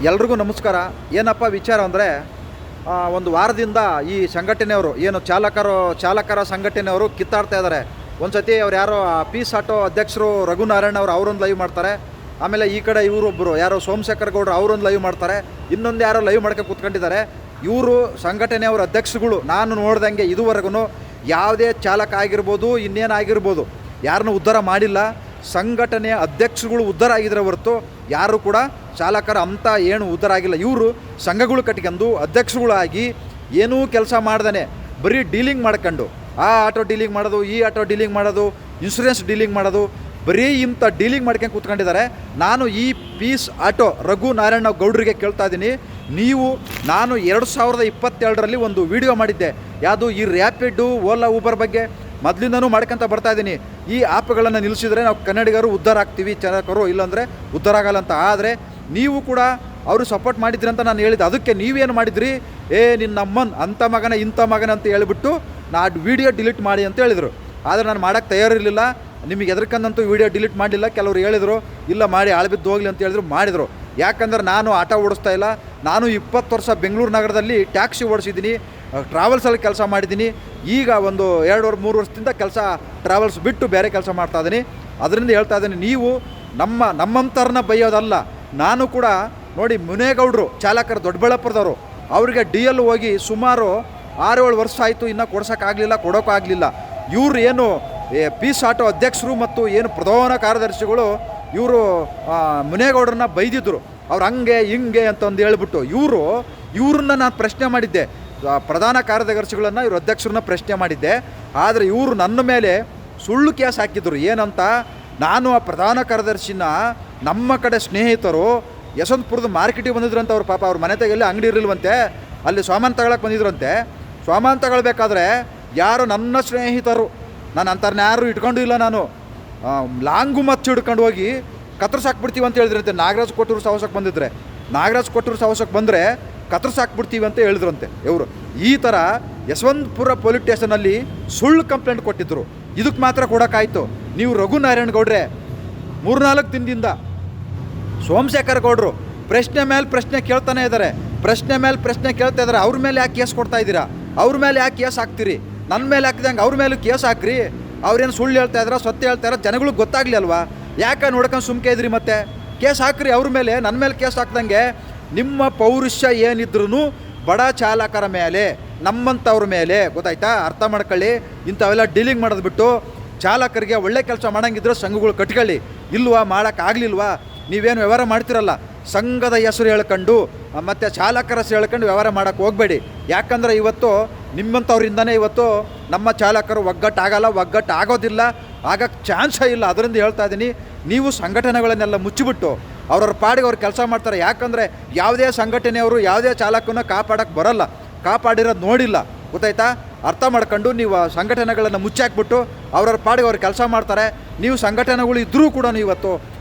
ಎಲ್ರಿಗೂ ನಮಸ್ಕಾರ. ಏನಪ್ಪ ವಿಚಾರ ಅಂದರೆ, ಒಂದು ವಾರದಿಂದ ಈ ಸಂಘಟನೆಯವರು ಏನು ಚಾಲಕರ ಸಂಘಟನೆಯವರು ಕಿತ್ತಾಡ್ತಾ ಇದ್ದಾರೆ. ಒಂದು ಸತಿ ಅವ್ರು ಯಾರೋ ಪೀಸ್ ಆಟೋ ಅಧ್ಯಕ್ಷರು ರಘುನಾರಾಯಣ್ ಅವರು ಅವರೊಂದು ಲೈವ್ ಮಾಡ್ತಾರೆ. ಆಮೇಲೆ ಈ ಕಡೆ ಇವರೊಬ್ಬರು ಯಾರೋ ಸೋಮಶೇಖರ್ ಗೌಡರು ಅವರೊಂದು ಲೈವ್ ಮಾಡ್ತಾರೆ. ಇನ್ನೊಂದು ಯಾರೋ ಲೈವ್ ಮಾಡ್ಕೊಂಡು ಕೂತ್ಕೊಂಡಿದ್ದಾರೆ. ಇವರು ಸಂಘಟನೆಯವ್ರ ಅಧ್ಯಕ್ಷರುಗಳು ನಾನು ನೋಡ್ದಂಗೆ ಇದುವರೆಗೂ ಯಾವುದೇ ಚಾಲಕ ಆಗಿರ್ಬೋದು, ಇನ್ನೇನಾಗಿರ್ಬೋದು, ಯಾರನ್ನೂ ಉದ್ಧಾರ ಮಾಡಿಲ್ಲ. ಸಂಘಟನೆಯ ಅಧ್ಯಕ್ಷರುಗಳು ಉದ್ಧಾರ ಆಗಿದ್ರೆ ಹೊರತು ಯಾರು ಕೂಡ ಚಾಲಕರ ಅಂತ ಏನು ಉದ್ಧಾರ ಆಗಿಲ್ಲ. ಇವರು ಸಂಘಗಳು ಕಟ್ಕೊಂಡು ಅಧ್ಯಕ್ಷರುಗಳಾಗಿ ಏನೂ ಕೆಲಸ ಮಾಡ್ದೇ ಬರೀ ಡೀಲಿಂಗ್ ಮಾಡ್ಕೊಂಡು ಆ ಆಟೋ ಡೀಲಿಂಗ್ ಮಾಡೋದು, ಈ ಆಟೋ ಡೀಲಿಂಗ್ ಮಾಡೋದು, ಇನ್ಶೂರೆನ್ಸ್ ಡೀಲಿಂಗ್ ಮಾಡೋದು, ಬರೀ ಇಂಥ ಡೀಲಿಂಗ್ ಮಾಡ್ಕೊಂಡು ಕೂತ್ಕೊಂಡಿದ್ದಾರೆ. ನಾನು ಈ ಪೀಸ್ ಆಟೋ ರಘುನಾರಾಯಣ ಗೌಡರಿಗೆ ಕೇಳ್ತಾ ಇದ್ದೀನಿ, ನಾನು 2022ರಲ್ಲಿ ಒಂದು ವಿಡಿಯೋ ಮಾಡಿದ್ದೆ. ಯಾವುದು ಈ ರ್ಯಾಪಿಡು, ಓಲಾ, ಊಬರ್ ಬಗ್ಗೆ ಮೊದಲಿಂದನೂ ಮಾಡ್ಕೊತ ಬರ್ತಾ ಇದ್ದೀನಿ. ಈ ಆ್ಯಪ್ಗಳನ್ನು ನಿಲ್ಲಿಸಿದ್ರೆ ನಾವು ಕನ್ನಡಿಗರು ಉದ್ಧಾರ ಆಗ್ತೀವಿ, ಚಾಲಕರು, ಇಲ್ಲಾಂದರೆ ಉದ್ಧಾರ ಆಗಲ್ಲ ಅಂತ. ಆದರೆ ನೀವು ಕೂಡ ಅವರು ಸಪೋರ್ಟ್ ಮಾಡಿದ್ರಿ ಅಂತ ನಾನು ಹೇಳಿದ್ದೆ. ಅದಕ್ಕೆ ನೀವೇನು ಮಾಡಿದ್ರಿ, ನಿನ್ನಮ್ಮನ್ ಅಂಥ ಮಗನ ಇಂಥ ಮಗನ ಅಂತ ಹೇಳಿಬಿಟ್ಟು ವಿಡಿಯೋ ಡಿಲೀಟ್ ಮಾಡಿ ಅಂತ ಹೇಳಿದರು. ಆದರೆ ನಾನು ಮಾಡೋಕ್ಕೆ ತಯಾರಿರಲಿಲ್ಲ. ನಿಮಗೆ ಎದರ್ಕಂದಂತೂ ವಿಡಿಯೋ ಡಿಲೀಟ್ ಮಾಡಲಿಲ್ಲ. ಕೆಲವರು ಹೇಳಿದರು ಇಲ್ಲ ಮಾಡಿ ಆಳ್ಬಿದ್ದು ಹೋಗಲಿ ಅಂತ ಹೇಳಿದ್ರು, ಮಾಡಿದರು. ಯಾಕಂದ್ರೆ ನಾನು ಆಟೋ ಓಡಿಸ್ತಾ ಇಲ್ಲ. ನಾನು 20 ವರ್ಷ ಬೆಂಗಳೂರು ನಗರದಲ್ಲಿ ಟ್ಯಾಕ್ಸಿ ಓಡಿಸಿದ್ದೀನಿ, ಟ್ರಾವೆಲ್ಸಲ್ಲಿ ಕೆಲಸ ಮಾಡಿದ್ದೀನಿ. ಈಗ ಒಂದು 2-3 ವರ್ಷದಿಂದ ಟ್ರಾವೆಲ್ಸ್ ಬಿಟ್ಟು ಬೇರೆ ಕೆಲಸ ಮಾಡ್ತಾಯಿದ್ದೀನಿ. ಅದರಿಂದ ಹೇಳ್ತಾ ಇದ್ದೀನಿ, ನೀವು ನಮ್ಮಂಥವ್ರನ್ನ ಬೈಯೋದಲ್ಲ. ನಾನು ಕೂಡ ನೋಡಿ, ಮುನೇಗೌಡರು ಚಾಲಕರು ದೊಡ್ಡಬಳ್ಳಾಪುರದವರು, ಅವರಿಗೆ DL ಹೋಗಿ ಸುಮಾರು 6-7 ವರ್ಷ ಆಯಿತು, ಇನ್ನೂ ಕೊಡೋಕ್ಕಾಗಲಿಲ್ಲ. ಇವರು ಏನು ಪೀಸ್ ಆಟೋ ಅಧ್ಯಕ್ಷರು ಮತ್ತು ಏನು ಪ್ರಧಾನ ಕಾರ್ಯದರ್ಶಿಗಳು ಇವರು ಮುನೇಗೌಡರನ್ನ ಬೈದಿದ್ರು. ಅವ್ರು ಹಂಗೆ ಹಿಂಗೆ ಅಂತಂದು ಹೇಳ್ಬಿಟ್ಟು ಇವ್ರನ್ನ ನಾನು ಪ್ರಶ್ನೆ ಮಾಡಿದ್ದೆ. ಪ್ರಧಾನ ಕಾರ್ಯದರ್ಶಿಗಳನ್ನು ಇವರು ಅಧ್ಯಕ್ಷರನ್ನ ಪ್ರಶ್ನೆ ಮಾಡಿದ್ದೆ. ಆದರೆ ಇವರು ನನ್ನ ಮೇಲೆ ಸುಳ್ಳು ಕೇಸ್ ಹಾಕಿದ್ರು. ಏನಂತ, ನಾನು ಆ ಪ್ರಧಾನ ಕಾರ್ಯದರ್ಶಿನ ನಮ್ಮ ಕಡೆ ಸ್ನೇಹಿತರು ಯಶವಂತಪುರದ ಮಾರ್ಕೆಟಿಗೆ ಬಂದಿದ್ರಂತೆ. ಅವ್ರು ಪಾಪ ಅವ್ರ ಮನೆ ತೆಗೆಲ್ಲಿ ಅಂಗಡಿ ಇರಲಿಲ್ವಂತೆ, ಅಲ್ಲಿ ಸಾಮಾನು ತಗೊಳಕ್ಕೆ ಬಂದಿದ್ರಂತೆ. ಸಾಮಾನು ತಗೊಳ್ಬೇಕಾದ್ರೆ ಯಾರು ನನ್ನ ಸ್ನೇಹಿತರು, ನಾನು ಅಂಥವ್ರನ್ನ ಯಾರು ಇಟ್ಕೊಂಡು ಇಲ್ಲ, ನಾನು ಲಾಂಗು ಮಚ್ಚು ಹಿಡ್ಕೊಂಡು ಹೋಗಿ ಕತ್ತರಿಸಾಕ್ಬಿಡ್ತೀವಿ ಅಂತ ಹೇಳಿದ್ರಂತೆ. ನಾಗರಾಜ್ ಕೊಟ್ಟೂರು ಸಾಹಸಕ್ಕೆ ಬಂದಿದ್ರೆ, ನಾಗರಾಜ್ ಕೊಟ್ಟೂರು ಸಾಹಸಕ್ಕೆ ಬಂದರೆ ಕತ್ತರಿಸಾಕ್ಬಿಡ್ತೀವಿ ಅಂತ ಹೇಳಿದ್ರಂತೆ ಇವರು. ಈ ಥರ ಯಶವಂತಪುರ ಪೊಲೀಸ್ ಸ್ಟೇಷನಲ್ಲಿ ಸುಳ್ಳು ಕಂಪ್ಲೇಂಟ್ ಕೊಟ್ಟಿದ್ದರು. ಇದಕ್ಕೆ ಮಾತ್ರ ಕೊಡೋಕ್ಕಾಯ್ತು. ನೀವು ರಘುನಾರಾಯಣ್ ಗೌಡ್ರೆ 3-4 ದಿನದಿಂದ ಸೋಮಶೇಖರ್ ಗೌಡರು ಪ್ರಶ್ನೆ ಮೇಲೆ ಪ್ರಶ್ನೆ ಕೇಳ್ತಾನೆ ಇದ್ದಾರೆ, ಪ್ರಶ್ನೆ ಮೇಲೆ ಪ್ರಶ್ನೆ ಕೇಳ್ತಾ ಇದ್ದಾರೆ. ಅವ್ರ ಮೇಲೆ ಯಾಕೆ ಕೇಸ್ ಕೊಡ್ತಾ ಇದ್ದೀರಾ, ಅವ್ರ ಮೇಲೆ ಯಾಕೆ ಕೇಸ್ ಹಾಕ್ತೀರಿ, ನನ್ನ ಮೇಲೆ ಹಾಕಿದಂಗೆ ಅವ್ರ ಮೇಲೂ ಕೇಸ್ ಹಾಕ್ರಿ. ಅವ್ರೇನು ಸುಳ್ಳು ಹೇಳ್ತಾ ಇದ್ದಾರೋ ಸತ್ಯ ಹೇಳ್ತಾ ಇರೋ ಜನಗಳಿಗೆ ಗೊತ್ತಾಗಲಿ ಅಲ್ವಾ, ಯಾಕೆ ನೋಡ್ಕೊಂಡು ಸುಮ್ಕೆ ಇದ್ರಿ, ಮತ್ತೆ ಕೇಸ್ ಹಾಕ್ರಿ ಅವ್ರ ಮೇಲೆ. ನನ್ನ ಮೇಲೆ ಕೇಸ್ ಹಾಕ್ದಂಗೆ ನಿಮ್ಮ ಪೌರುಷ ಏನಿದ್ರೂ ಬಡ ಚಾಲಕರ ಮೇಲೆ, ನಮ್ಮಂಥವ್ರ ಮೇಲೆ, ಗೊತ್ತಾಯ್ತಾ, ಅರ್ಥ ಮಾಡ್ಕೊಳ್ಳಿ. ಇಂಥವೆಲ್ಲ ಡೀಲಿಂಗ್ ಮಾಡೋದು ಬಿಟ್ಟು ಚಾಲಕರಿಗೆ ಒಳ್ಳೆ ಕೆಲಸ ಮಾಡೋಂಗಿದ್ರೆ ಸಂಘಗಳು ಕಟ್ಕೊಳ್ಳಿ. ಇಲ್ವಾ, ಮಾಡೋಕ್ಕಾಗಲಿಲ್ವಾ, ನೀವೇನು ವ್ಯವಹಾರ ಮಾಡ್ತಿರಲ್ಲ, ಸಂಘದ ಹೆಸರು ಹೇಳ್ಕೊಂಡು ಮತ್ತು ಚಾಲಕರ ಹೆಸರು ಹೇಳ್ಕೊಂಡು ವ್ಯವಹಾರ ಮಾಡೋಕ್ಕೆ ಹೋಗಬೇಡಿ. ಯಾಕಂದರೆ ಇವತ್ತು ನಿಮ್ಮಂಥವ್ರಿಂದನೇ ಇವತ್ತು ನಮ್ಮ ಚಾಲಕರು ಒಗ್ಗಟ್ಟಾಗೋದಿಲ್ಲ, ಆಗಕ್ಕೆ ಚಾನ್ಸೇ ಇಲ್ಲ. ಅದರಿಂದ ಹೇಳ್ತಾ ಇದ್ದೀನಿ, ನೀವು ಸಂಘಟನೆಗಳನ್ನೆಲ್ಲ ಮುಚ್ಚಿಬಿಟ್ಟು ಅವ್ರವ್ರ ಪಾಡಿಗೆ ಅವ್ರು ಕೆಲಸ ಮಾಡ್ತಾರೆ. ಯಾಕಂದರೆ ಯಾವುದೇ ಸಂಘಟನೆಯವರು ಯಾವುದೇ ಚಾಲಕನ ಕಾಪಾಡೋಕ್ಕೆ ಬರೋಲ್ಲ, ಕಾಪಾಡಿರೋದು ನೋಡಿಲ್ಲ, ಗೊತ್ತಾಯ್ತಾ. ಅರ್ಥ ಮಾಡ್ಕೊಂಡು ನೀವು ಸಂಘಟನೆಗಳನ್ನು ಮುಚ್ಚಾಕ್ಬಿಟ್ಟು ಅವ್ರವ್ರ ಪಾಡಿಗೆ ಅವ್ರು ಕೆಲಸ ಮಾಡ್ತಾರೆ. ನೀವು ಸಂಘಟನೆಗಳು ಇದ್ದರೂ ಕೂಡ ಇವತ್ತು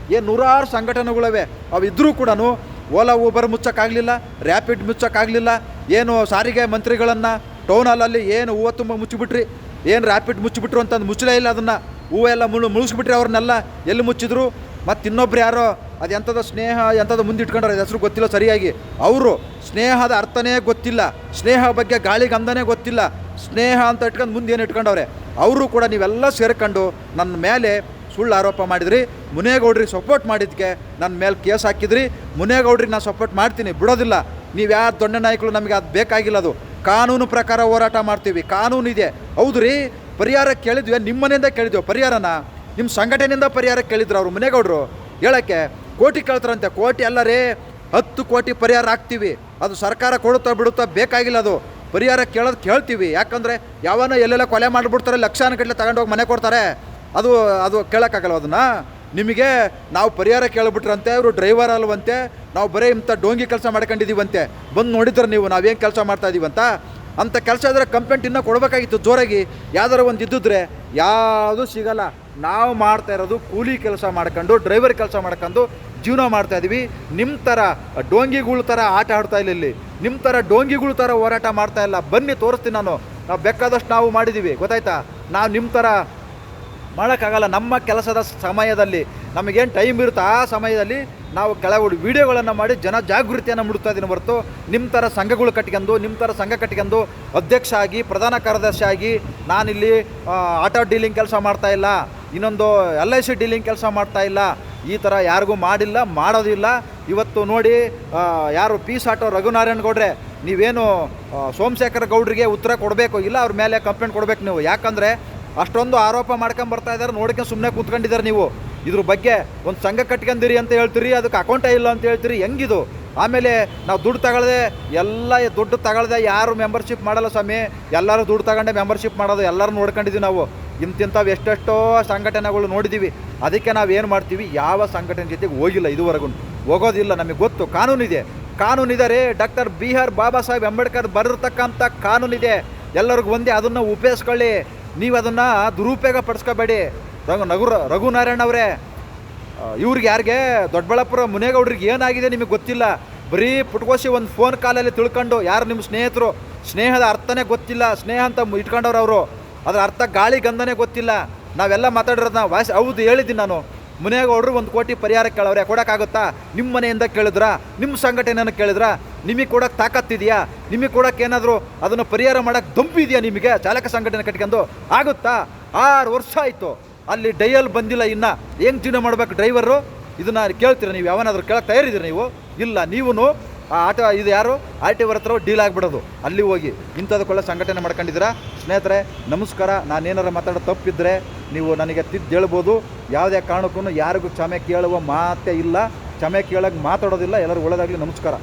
ನೂರಾರು ಸಂಘಟನೆಗಳಿವೆ, ಅವು ಇದ್ದರೂ ಕೂಡ ಓಲಾ ಊಬರ್ ಮುಚ್ಚೋಕ್ಕಾಗಲಿಲ್ಲ, ರ್ಯಾಪಿಡ್ ಮುಚ್ಚೋಕ್ಕಾಗಲಿಲ್ಲ. ಏನು ಸಾರಿಗೆ ಮಂತ್ರಿಗಳನ್ನು ಟೌನ್ ಹಾಲಲ್ಲಿ ಏನು ಹೂವು ತುಂಬ ಮುಚ್ಚಿಬಿಟ್ರಿ, ಏನು ರ್ಯಾಪಿಡ್ ಮುಚ್ಚಿಬಿಟ್ರು ಅಂತಂದು ಮುಚ್ಚಲೇ ಇಲ್ಲ. ಅದನ್ನು ಹೂವೆಲ್ಲ ಮುಳುಗಿಸ್ಬಿಟ್ರಿ ಅವ್ರನ್ನೆಲ್ಲ. ಎಲ್ಲಿ ಮುಚ್ಚಿದ್ರು? ಮತ್ತು ಇನ್ನೊಬ್ರು ಯಾರೋ ಅದು ಎಂಥದ್ದು ಸ್ನೇಹ ಎಂಥದ್ದು ಮುಂದೆ ಇಟ್ಕೊಂಡ್ರೆ ಹೆಸರು ಗೊತ್ತಿಲ್ಲ ಸರಿಯಾಗಿ. ಅವರು ಸ್ನೇಹದ ಅರ್ಥನೇ ಗೊತ್ತಿಲ್ಲ, ಸ್ನೇಹ ಬಗ್ಗೆ ಗಾಳಿ ಗಂಧನೇ ಗೊತ್ತಿಲ್ಲ, ಸ್ನೇಹ ಅಂತ ಇಟ್ಕೊಂಡು ಮುಂದೆ ಏನು ಇಟ್ಕೊಂಡವ್ರೆ. ಅವರು ಕೂಡ ನೀವೆಲ್ಲ ಸೇರ್ಕೊಂಡು ನನ್ನ ಮೇಲೆ ಸುಳ್ಳು ಆರೋಪ ಮಾಡಿದ್ರಿ. ಮುನೇಗೌಡ್ರಿಗೆ ಸಪೋರ್ಟ್ ಮಾಡಿದ್ದಕ್ಕೆ ನನ್ನ ಮೇಲೆ ಕೇಸ್ ಹಾಕಿದ್ರಿ. ಮುನೇಗೌಡ್ರಿಗೆ ನಾನು ಸಪೋರ್ಟ್ ಮಾಡ್ತೀನಿ, ಬಿಡೋದಿಲ್ಲ. ನೀವು ಯಾರು ದೊಡ್ಡ ನಾಯಕರು, ನಮಗೆ ಅದು ಬೇಕಾಗಿಲ್ಲ. ಅದು ಕಾನೂನು ಪ್ರಕಾರ ಹೋರಾಟ ಮಾಡ್ತೀವಿ, ಕಾನೂನು ಇದೆ. ಹೌದು ರೀ, ಪರಿಹಾರ ಕೇಳಿದ್ವಿ, ನಿಮ್ಮನೆಯಿಂದ ಕೇಳಿದ್ವಿ ಪರಿಹಾರನ, ನಿಮ್ಮ ಸಂಘಟನೆಯಿಂದ ಪರಿಹಾರ ಕೇಳಿದ್ರು ಅವರು ಮುನೇಗೌಡರು. ಹೇಳೋಕ್ಕೆ ಕೋಟಿ ಕೇಳ್ತಾರಂತೆ. ಕೋಟಿ ಅಲ್ಲ ರೀ, 10 ಕೋಟಿ ಪರಿಹಾರ ಹಾಕ್ತೀವಿ. ಅದು ಸರ್ಕಾರ ಕೊಡುತ್ತಾ ಬಿಡುತ್ತಾ ಬೇಕಾಗಿಲ್ಲ. ಅದು ಪರಿಹಾರ ಕೇಳ್ತೀವಿ. ಯಾಕಂದರೆ ಯಾವನ ಎಲ್ಲೆಲ್ಲ ಕೊಲೆ ಮಾಡಿಬಿಡ್ತಾರೆ, ಲಕ್ಷಾನುಗಟ್ಟಲೆ ತಗೊಂಡೋಗಿ ಮನೆ ಕೊಡ್ತಾರೆ. ಅದು ಕೇಳೋಕ್ಕಾಗಲ್ಲ. ಅದನ್ನು ನಿಮಗೆ ನಾವು ಪರಿಹಾರ ಕೇಳಿಬಿಟ್ರಂತೆ, ಇವರು ಡ್ರೈವರ್ ಅಲ್ವಂತೆ, ನಾವು ಬರೀ ಇಂಥ ಡೋಂಗಿ ಕೆಲಸ ಮಾಡ್ಕೊಂಡಿದ್ದೀವಂತೆ. ಬಂದು ನೋಡಿದ್ರೆ ನೀವು ನಾವೇನು ಕೆಲಸ ಮಾಡ್ತಾಯಿದ್ದೀವಂತ. ಅಂಥ ಕೆಲಸ ಇದ್ದರೆ ಕಂಪ್ಲೇಂಟ್ ಇನ್ನೂ ಕೊಡಬೇಕಾಗಿತ್ತು ಜೋರಾಗಿ. ಯಾವ್ದಾರು ಒಂದು ಇದ್ದಿದ್ರೆ ಯಾವುದೂ ಸಿಗಲ್ಲ. ನಾವು ಮಾಡ್ತಾ ಇರೋದು ಕೂಲಿ ಕೆಲಸ ಮಾಡ್ಕೊಂಡು, ಡ್ರೈವರ್ ಕೆಲಸ ಮಾಡ್ಕೊಂಡು ಜೀವನ ಮಾಡ್ತಾಯಿದ್ದೀವಿ. ನಿಮ್ಮ ಥರ ಡೋಂಗಿಗಳ ಥರ ಆಟ ಆಡ್ತಾ ಇಲ್ಲ ಇಲ್ಲಿ, ನಿಮ್ಮ ಥರ ಡೋಂಗಿಗಳ ಥರ ಹೋರಾಟ ಮಾಡ್ತಾ ಇಲ್ಲ. ಬನ್ನಿ ತೋರಿಸ್ತೀನಿ ನಾನು. ನಾವು ಬೇಕಾದಷ್ಟು ನಾವು ಮಾಡಿದ್ದೀವಿ, ಗೊತ್ತಾಯ್ತಾ. ನಾವು ನಿಮ್ಮ ಥರ ಮಾಡೋಕ್ಕಾಗಲ್ಲ. ನಮ್ಮ ಕೆಲಸದ ಸಮಯದಲ್ಲಿ ನಮಗೇನು ಟೈಮ್ ಇರುತ್ತೆ ಆ ಸಮಯದಲ್ಲಿ ನಾವು ಕೆಲವು ವೀಡಿಯೋಗಳನ್ನು ಮಾಡಿ ಜನ ಜಾಗೃತಿಯನ್ನು ಮೂಡಿಸ್ತಾ ಇದ್ದೀನಿ ಹೊರತು ನಿಮ್ಮ ಥರ ಸಂಘಗಳು ಕಟ್ಕೊಂಡು ನಿಮ್ಮ ಥರ ಸಂಘ ಕಟ್ಕೊಂಡು ಅಧ್ಯಕ್ಷ ಆಗಿ ಪ್ರಧಾನ ಕಾರ್ಯದರ್ಶಿ ಆಗಿ ನಾನಿಲ್ಲಿ ಆಟೋ ಡೀಲಿಂಗ್ ಕೆಲಸ ಮಾಡ್ತಾಯಿಲ್ಲ, ಇನ್ನೊಂದು LIC ಡೀಲಿಂಗ್ ಕೆಲಸ ಮಾಡ್ತಾಯಿಲ್ಲ, ಈ ಥರ ಯಾರಿಗೂ ಮಾಡಿಲ್ಲ, ಮಾಡೋದಿಲ್ಲ. ಇವತ್ತು ನೋಡಿ ಯಾರು ಪೀಸ್ ಆಟೋ ರಘುನಾರಾಯಣ್ ಗೌಡ್ರೆ, ನೀವೇನು ಸೋಮಶೇಖರ ಗೌಡ್ರಿಗೆ ಉತ್ತರ ಕೊಡಬೇಕು, ಇಲ್ಲ ಅವ್ರ ಮೇಲೆ ಕಂಪ್ಲೇಂಟ್ ಕೊಡಬೇಕು ನೀವು. ಯಾಕಂದರೆ ಅಷ್ಟೊಂದು ಆರೋಪ ಮಾಡ್ಕೊಂಡು ಬರ್ತಾ ಇದ್ದಾರೆ, ನೋಡ್ಕೊಂಡು ಸುಮ್ಮನೆ ಕೂತ್ಕೊಂಡಿದ್ದಾರೆ ನೀವು. ಇದ್ರ ಬಗ್ಗೆ ಒಂದು ಸಂಘ ಕಟ್ಕೊಂಡಿರಿ ಅಂತ ಹೇಳ್ತೀರಿ, ಅದಕ್ಕೆ ಅಕೌಂಟೇ ಇಲ್ಲ ಅಂತ ಹೇಳ್ತೀರಿ, ಹೆಂಗಿದು? ಆಮೇಲೆ ನಾವು ದುಡ್ಡು ತಗೊಳ್ಳದೆ ಎಲ್ಲ ದುಡ್ಡು ತಗೊಳ್ಳದೆ ಯಾರು ಮೆಂಬರ್ಶಿಪ್ ಮಾಡಲ್ಲ ಸ್ವಾಮಿ, ಎಲ್ಲರೂ ದುಡ್ಡು ತಗೊಂಡೆ ಮೆಂಬರ್ಶಿಪ್ ಮಾಡೋದು ಎಲ್ಲರೂ ನೋಡ್ಕೊಂಡಿದ್ದೀವಿ ನಾವು. ಇಂತಿಂಥವು ಎಷ್ಟೆಷ್ಟೋ ಸಂಘಟನೆಗಳು ನೋಡಿದ್ದೀವಿ. ಅದಕ್ಕೆ ನಾವು ಏನು ಮಾಡ್ತೀವಿ, ಯಾವ ಸಂಘಟನೆ ಜೊತೆಗೆ ಹೋಗಿಲ್ಲ, ಇದುವರೆಗೂ ಹೋಗೋದಿಲ್ಲ. ನಮಗೆ ಗೊತ್ತು, ಕಾನೂನಿದೆ ರೀ. ಡಾಕ್ಟರ್ BR ಬಾಬಾ ಸಾಹೇಬ್ ಅಂಬೇಡ್ಕರ್ ಬರೆದಿರ್ತಕ್ಕಂಥ ಕಾನೂನಿದೆ, ಎಲ್ಲರಿಗೂ ಒಂದೇ. ಅದನ್ನು ಉಪಯೋಗಿಸ್ಕೊಳ್ಳಿ, ನೀವು ಅದನ್ನು ದುರುಪಯೋಗ ಪಡಿಸ್ಕೋಬೇಡಿ. ರಘುನಾರಾಯಣ್ ಅವರೇ, ಇವ್ರಿಗೆ ಯಾರಿಗೆ ದೊಡ್ಡಬಳ್ಳಾಪುರ ಮುನೇಗೌಡ್ರಿಗೆ ಏನಾಗಿದೆ ನಿಮಗೆ ಗೊತ್ತಿಲ್ಲ. ಬರೀ ಪುಟ್ಕೋಸಿ ಒಂದು ಫೋನ್ ಕಾಲಲ್ಲಿ ತಿಳ್ಕೊಂಡು, ಯಾರು ನಿಮ್ಮ ಸ್ನೇಹಿತರು, ಸ್ನೇಹದ ಅರ್ಥನೇ ಗೊತ್ತಿಲ್ಲ, ಸ್ನೇಹ ಅಂತ ಇಟ್ಕೊಂಡವ್ರು ಅವರು, ಅದರ ಅರ್ಥ ಗಾಳಿ ಗಂಧನೇ ಗೊತ್ತಿಲ್ಲ. ನಾವೆಲ್ಲ ಮಾತಾಡಿರೋದನ್ನ ವಾಯ್ಸ್ ಹೌದು ಹೇಳಿದ್ದೀನಿ ನಾನು. ಮುನೇಗೌಡರು 1 ಕೋಟಿ ಪರಿಹಾರ ಕೇಳವ್ರೆ, ಕೊಡೋಕ್ಕಾಗುತ್ತಾ? ನಿಮ್ಮ ಮನೆಯಿಂದ ಕೇಳಿದ್ರಾ, ನಿಮ್ಮ ಸಂಘಟನೆಯನ್ನು ಕೇಳಿದ್ರಾ? ನಿಮಗೆ ಕೊಡೋಕ್ಕೆ ತಾಕತ್ತಿದೆಯಾ? ನಿಮಗೆ ಕೊಡೋಕ್ಕೆ ಏನಾದರೂ ಅದನ್ನು ಪರಿಹಾರ ಮಾಡೋಕ್ಕೆ ದಂಪಿದೆಯಾ ನಿಮಗೆ? ಚಾಲಕ ಸಂಘಟನೆ ಕಟ್ಕೊಂಡು ಆಗುತ್ತಾ? 6 ವರ್ಷ ಆಯಿತು, ಅಲ್ಲಿ ಡೈಯಲ್ ಬಂದಿಲ್ಲ. ಇನ್ನು ಹೆಂಗೆ ಜೀವನ ಮಾಡಬೇಕು ಡ್ರೈವರು? ಇದನ್ನು ಕೇಳ್ತೀರಾ ನೀವು? ಯಾವನಾದರೂ ಕೇಳೋಕ್ಕೆ ತಯಾರಿದ್ದೀರಿ ನೀವು? ಇಲ್ಲ. ನೀವು ಆಟೋ ಇದು ಯಾರು RTO ಹತ್ರ ಡೀಲ್ ಆಗಿಬಿಡೋದು, ಅಲ್ಲಿ ಹೋಗಿ ಇಂಥದಕ್ಕೆಲ್ಲ ಸಂಘಟನೆ ಮಾಡ್ಕೊಂಡಿದ್ದೀರಾ. ಸ್ನೇಹಿತರೆ ನಮಸ್ಕಾರ. ನಾನೇನಾರು ಮಾತಾಡೋ ತಪ್ಪಿದ್ದರೆ ನೀವು ನನಗೆ ತಿದ್ದು ಹೇಳ್ಬೋದು. ಯಾವುದೇ ಕಾರಣಕ್ಕೂ ಯಾರಿಗೂ ಕ್ಷಮೆ ಕೇಳುವ ಮಾತೇ ಇಲ್ಲ, ಕ್ಷಮೆ ಕೇಳೋಕ್ಕೆ ಮಾತಾಡೋದಿಲ್ಲ. ಎಲ್ಲರೂ ಒಳ್ಳೆಯದಾಗಲಿ. ನಮಸ್ಕಾರ.